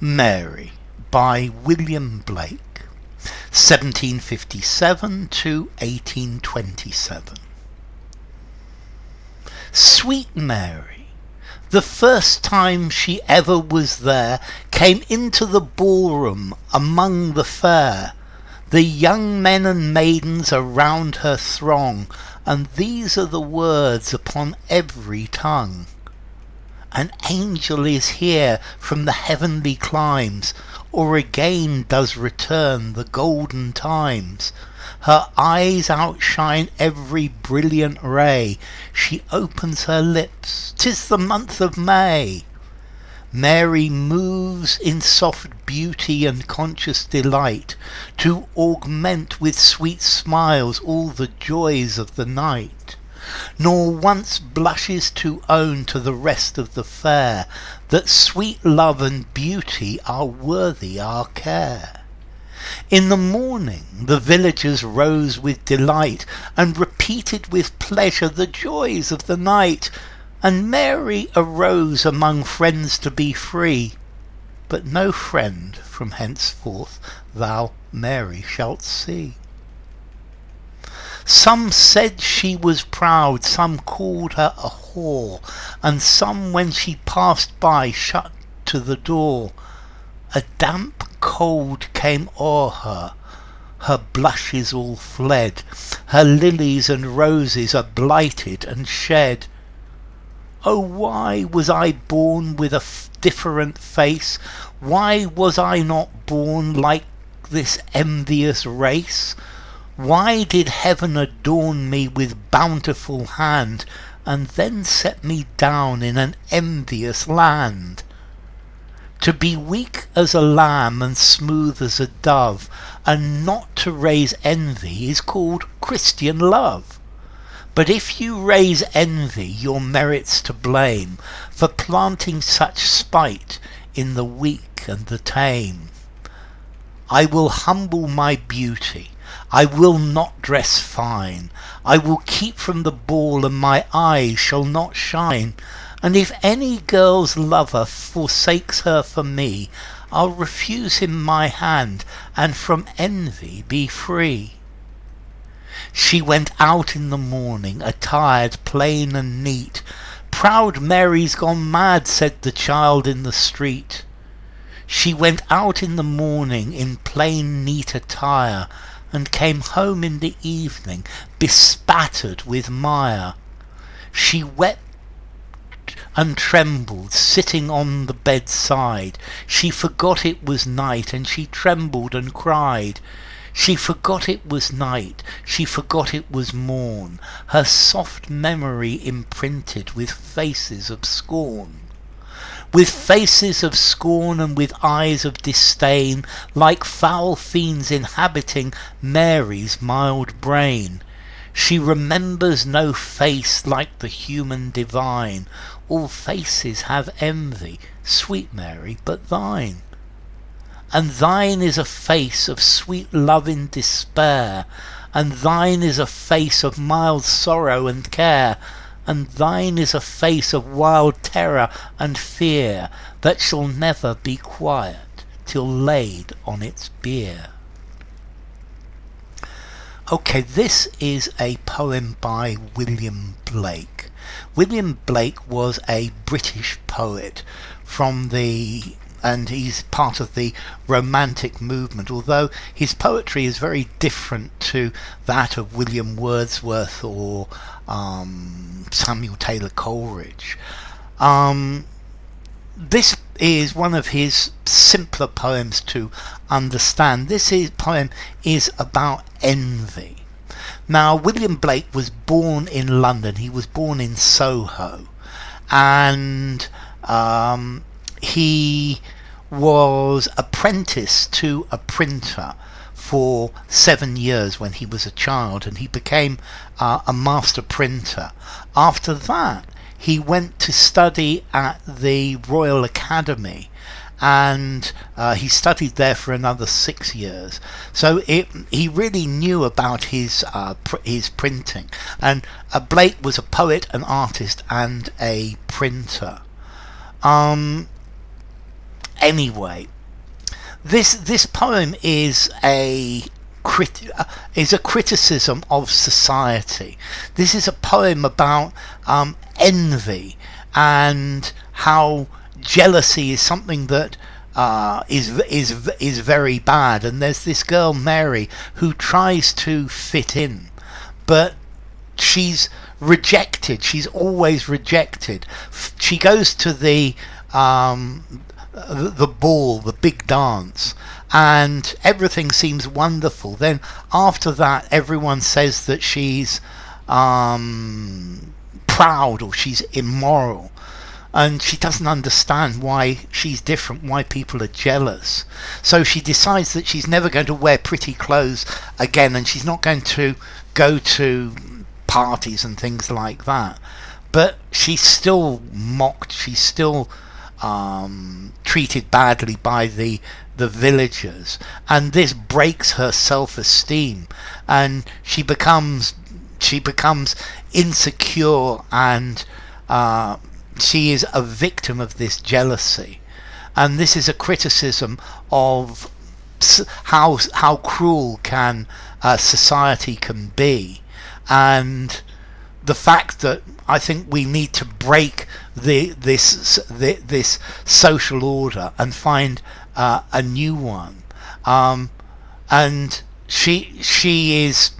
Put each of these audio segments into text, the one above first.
Mary by William Blake, 1757 to 1827. Sweet Mary, the first time she ever was there, came into the ballroom among the fair, the young men and maidens around her throng, and these are the words upon every tongue. An angel is here from the heavenly climes, or again does return the golden times. Her eyes outshine every brilliant ray, she opens her lips, 'tis the month of May. Mary moves in soft beauty and conscious delight, to augment with sweet smiles all the joys of the night. Nor once blushes to own to the rest of the fair, that sweet love and beauty are worthy our care. In the morning the villagers rose with delight, and repeated with pleasure the joys of the night. And Mary arose among friends to be free, but no friend from henceforth thou, Mary, shalt see. Some said she was proud, some called her a whore, and some when she passed by shut to the door. A damp cold came o'er her, her blushes all fled, her lilies and roses are blighted and shed. Oh, why was I born with a different face? Why was I not born like this envious race? Why did heaven adorn me with bountiful hand, and then set me down in an envious land? To be weak as a lamb and smooth as a dove, and not to raise envy, is called Christian love. But if you raise envy, your merit's to blame, for planting such spite in the weak and the tame. I will humble my beauty, I will not dress fine, I will keep from the ball, and my eyes shall not shine. And if any girl's lover forsakes her for me, I'll refuse him my hand, and from envy be free. She went out in the morning, attired plain and neat. Proud Mary's gone mad, said the child in the street. She went out in the morning in plain neat attire, and came home in the evening bespattered with mire. She wept and trembled, sitting on the bedside. She forgot it was night, and she trembled and cried. She forgot it was night, she forgot it was morn, her soft memory imprinted with faces of scorn. With faces of scorn and with eyes of disdain, like foul fiends inhabiting Mary's mild brain. She remembers no face like the human divine. All faces have envy, sweet Mary, but thine. And thine is a face of sweet love in despair, and thine is a face of mild sorrow and care, and thine is a face of wild terror and fear, that shall never be quiet till laid on its bier. Okay, this is a poem by William Blake. William Blake was a British poet and he's part of the Romantic movement, although his poetry is very different to that of William Wordsworth or Samuel Taylor Coleridge. This is one of his simpler poems to understand. Poem is about envy. Now, William Blake was born in London. He was born in Soho, and he was apprenticed to a printer for 7 years when he was a child, and he became a master printer. After that, he went to study at the Royal Academy, and he studied there for another 6 years. So he really knew about his printing. And Blake was a poet, an artist, and a printer. Anyway, this poem is a criticism of society. This is a poem about envy and how jealousy is something that is very bad. And there's this girl Mary who tries to fit in, but she's rejected. She's always rejected. She goes to the ball, the big dance, and everything seems wonderful. Then after that, everyone says that she's proud or she's immoral, and she doesn't understand why she's different, why people are jealous. So she decides that she's never going to wear pretty clothes again, and she's not going to go to parties and things like that. But she's still mocked, she's still treated badly by the villagers, and this breaks her self-esteem, and she becomes insecure, and she is a victim of this jealousy. And this is a criticism of how cruel can society can be, and the fact that I think we need to break this social order and find a new one. And she is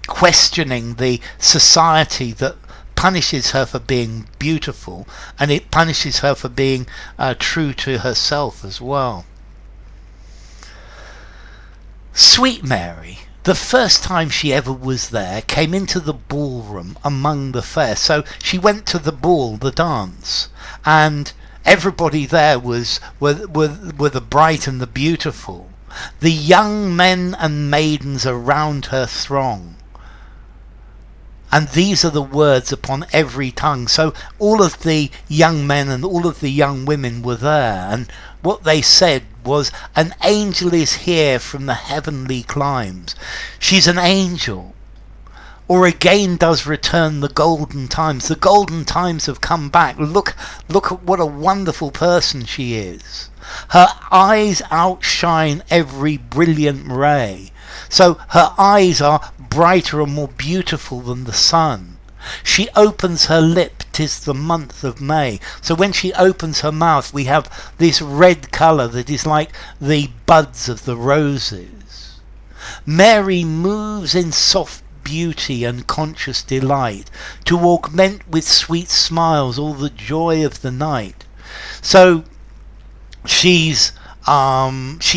questioning the society that punishes her for being beautiful, and it punishes her for being true to herself as well. Sweet Mary, the first time she ever was there, came into the ballroom among the fair. So she went to the ball, the dance, and everybody there were the bright and the beautiful. The young men and maidens around her throng. And these are the words upon every tongue. So all of the young men and all of the young women were there, and what they said was, an angel is here from the heavenly climes. She's an angel. Or again does return the golden times. The golden times have come back. Look at what a wonderful person she is. Her eyes outshine every brilliant ray. So her eyes are brighter and more beautiful than the sun. She opens her lip, 'tis the month of May. So when she opens her mouth, we have this red colour that is like the buds of the roses. Mary moves in soft beauty and conscious delight, to augment with sweet smiles all the joy of the night. So she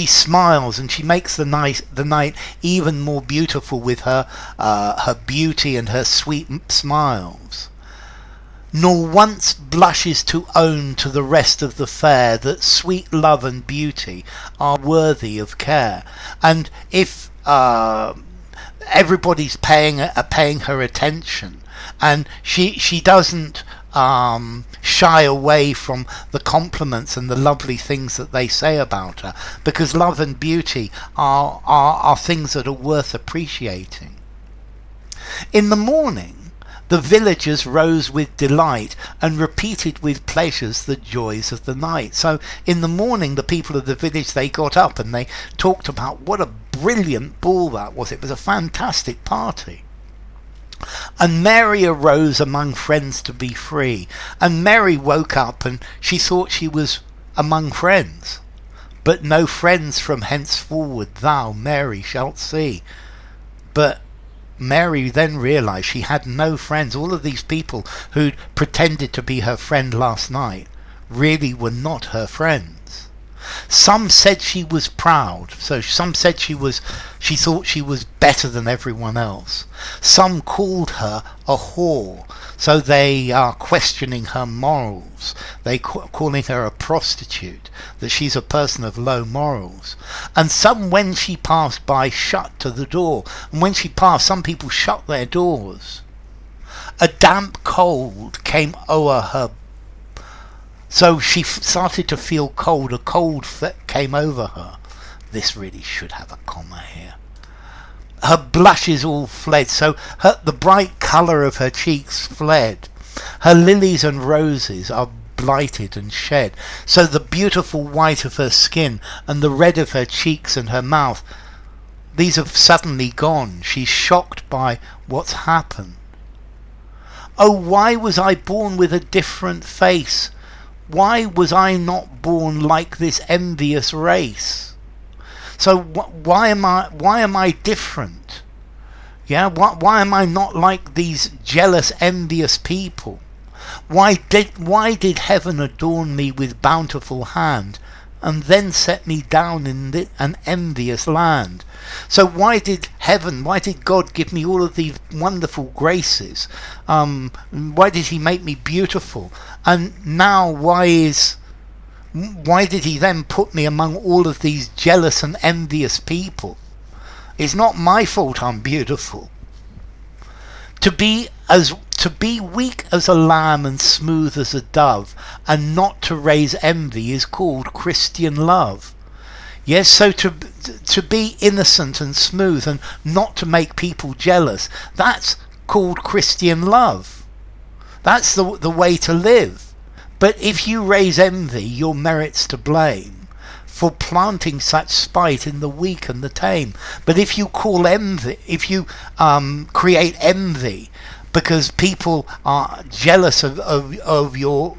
smiles, and she makes the night even more beautiful with her beauty and her sweet smiles. Nor once blushes to own to the rest of the fair that sweet love and beauty are worthy of care. And if everybody's paying her attention, and she doesn't shy away from the compliments and the lovely things that they say about her, because love and beauty are things that are worth appreciating. In the morning the villagers rose with delight and repeated with pleasures the joys of the night. So in the morning the people of the village, they got up and they talked about what a brilliant ball that was. It was a fantastic party. And Mary arose among friends to be free. And Mary woke up and she thought she was among friends. But no friends from henceforward thou, Mary, shalt see. But Mary then realised she had no friends. All of these people who'd pretended to be her friend last night really were not her friends. Some said she was proud, so some said she thought she was better than everyone else. Some called her a whore, so they are questioning her morals. They calling her a prostitute, that she's a person of low morals. And some, when she passed by, shut to the door. And when she passed, some people shut their doors. A damp cold came o'er her. So she started to feel cold. A cold came over her. This really should have a comma here. Her blushes all fled, so the bright colour of her cheeks fled. Her lilies and roses are blighted and shed. So the beautiful white of her skin and the red of her cheeks and her mouth, these have suddenly gone. She's shocked by what's happened. Oh, why was I born with a different face? Why was I not born like this envious race? So why am I different? Yeah, why am I not like these jealous, envious people? Why did heaven adorn me with bountiful hand, and then set me down in an envious land? So why did God give me all of these wonderful graces? Why did he make me beautiful? And now why did he then put me among all of these jealous and envious people? It's not my fault I'm beautiful. To be weak as a lamb and smooth as a dove, and not to raise envy, is called Christian love. Yes, so to be innocent and smooth and not to make people jealous, that's called Christian love. That's the way to live. But if you raise envy, your merit's to blame for planting such spite in the weak and the tame. But if you create envy because people are jealous of your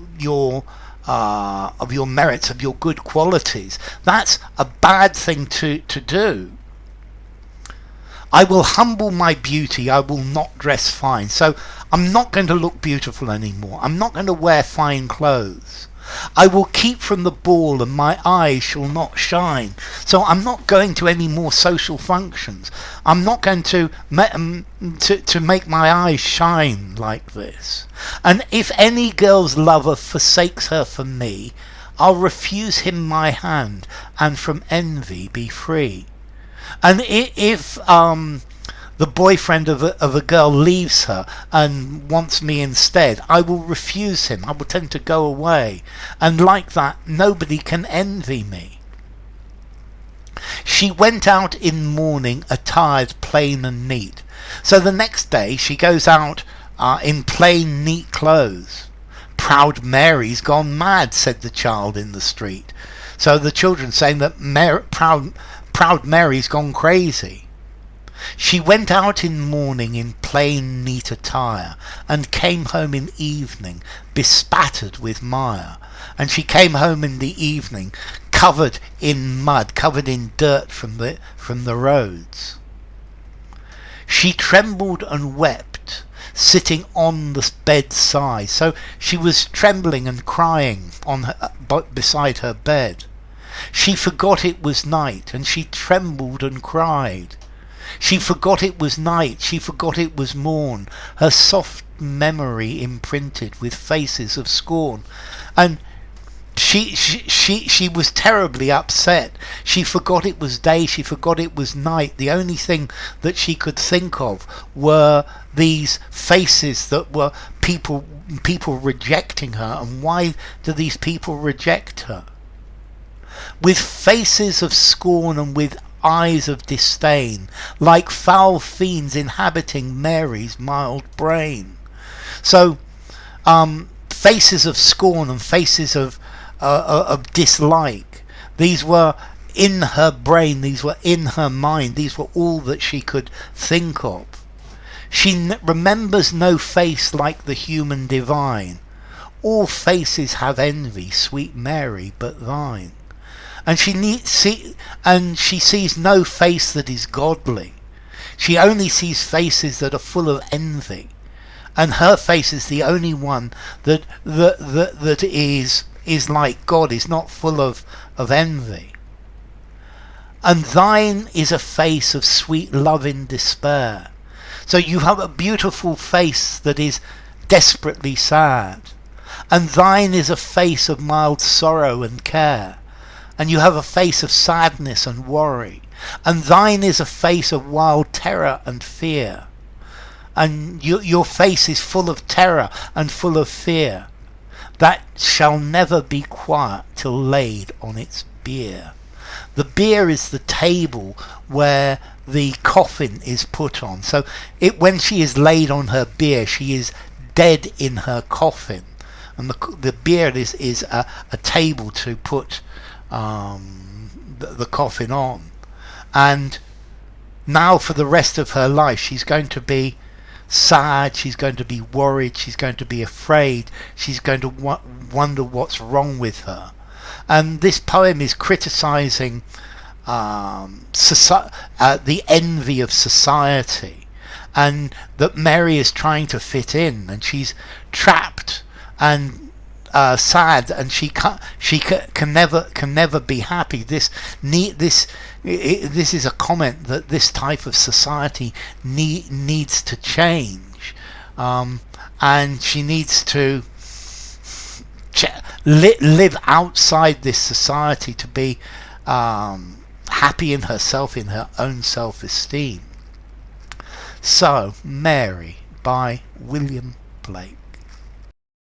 merits, of your good qualities, that's a bad thing to do. I will humble my beauty, I will not dress fine. So I'm not going to look beautiful anymore. I'm not going to wear fine clothes. I will keep from the ball and my eyes shall not shine. So I'm not going to any more social functions. I'm not going to make my eyes shine like this. And if any girl's lover forsakes her for me, I'll refuse him my hand and from envy be free. And if the boyfriend of a girl leaves her and wants me instead, I will refuse him. I will tend to go away. And like that, nobody can envy me. She went out in mourning, attired plain and neat. So the next day she goes out in plain, neat clothes. Proud Mary's gone mad, said the child in the street. So the children saying that proud Mary's gone crazy. She went out in mourning in plain, neat attire, and came home in evening, bespattered with mire. And she came home in the evening, covered in mud, covered in dirt from the roads. She trembled and wept, sitting on the bed's side. So she was trembling and crying beside her bed. She forgot it was night, and she trembled and cried. She forgot it was night, she forgot it was morn, her soft memory imprinted with faces of scorn. And she was terribly upset. She forgot it was day, she forgot it was night. The only thing that she could think of were these faces that were people rejecting her. And why do these people reject her? With faces of scorn and with eyes of disdain, like foul fiends inhabiting Mary's mild brain. So faces of scorn and faces of dislike, these were in her brain, these were in her mind, these were all that she could think of. She remembers no face like the human divine. All faces have envy, sweet Mary, but thine. And she sees no face that is godly. She only sees faces that are full of envy, and her face is the only one that is like God, is not full of envy. And thine is a face of sweet love in despair. So you have a beautiful face that is desperately sad, and thine is a face of mild sorrow and care. And you have a face of sadness and worry, and thine is a face of wild terror and fear. And your face is full of terror and full of fear, that shall never be quiet till laid on its bier. The bier is the table where the coffin is put on. So when she is laid on her bier, she is dead in her coffin. and the bier is a table to put the coffin on. And now for the rest of her life she's going to be sad, she's going to be worried, she's going to be afraid, she's going to wonder what's wrong with her. And this poem is criticizing the envy of society, and that Mary is trying to fit in, and she's trapped and sad, and she can never be happy. This is a comment that this type of society needs to change, and she needs to live outside this society to be happy in herself, in her own self-esteem. So, Mary by William Blake.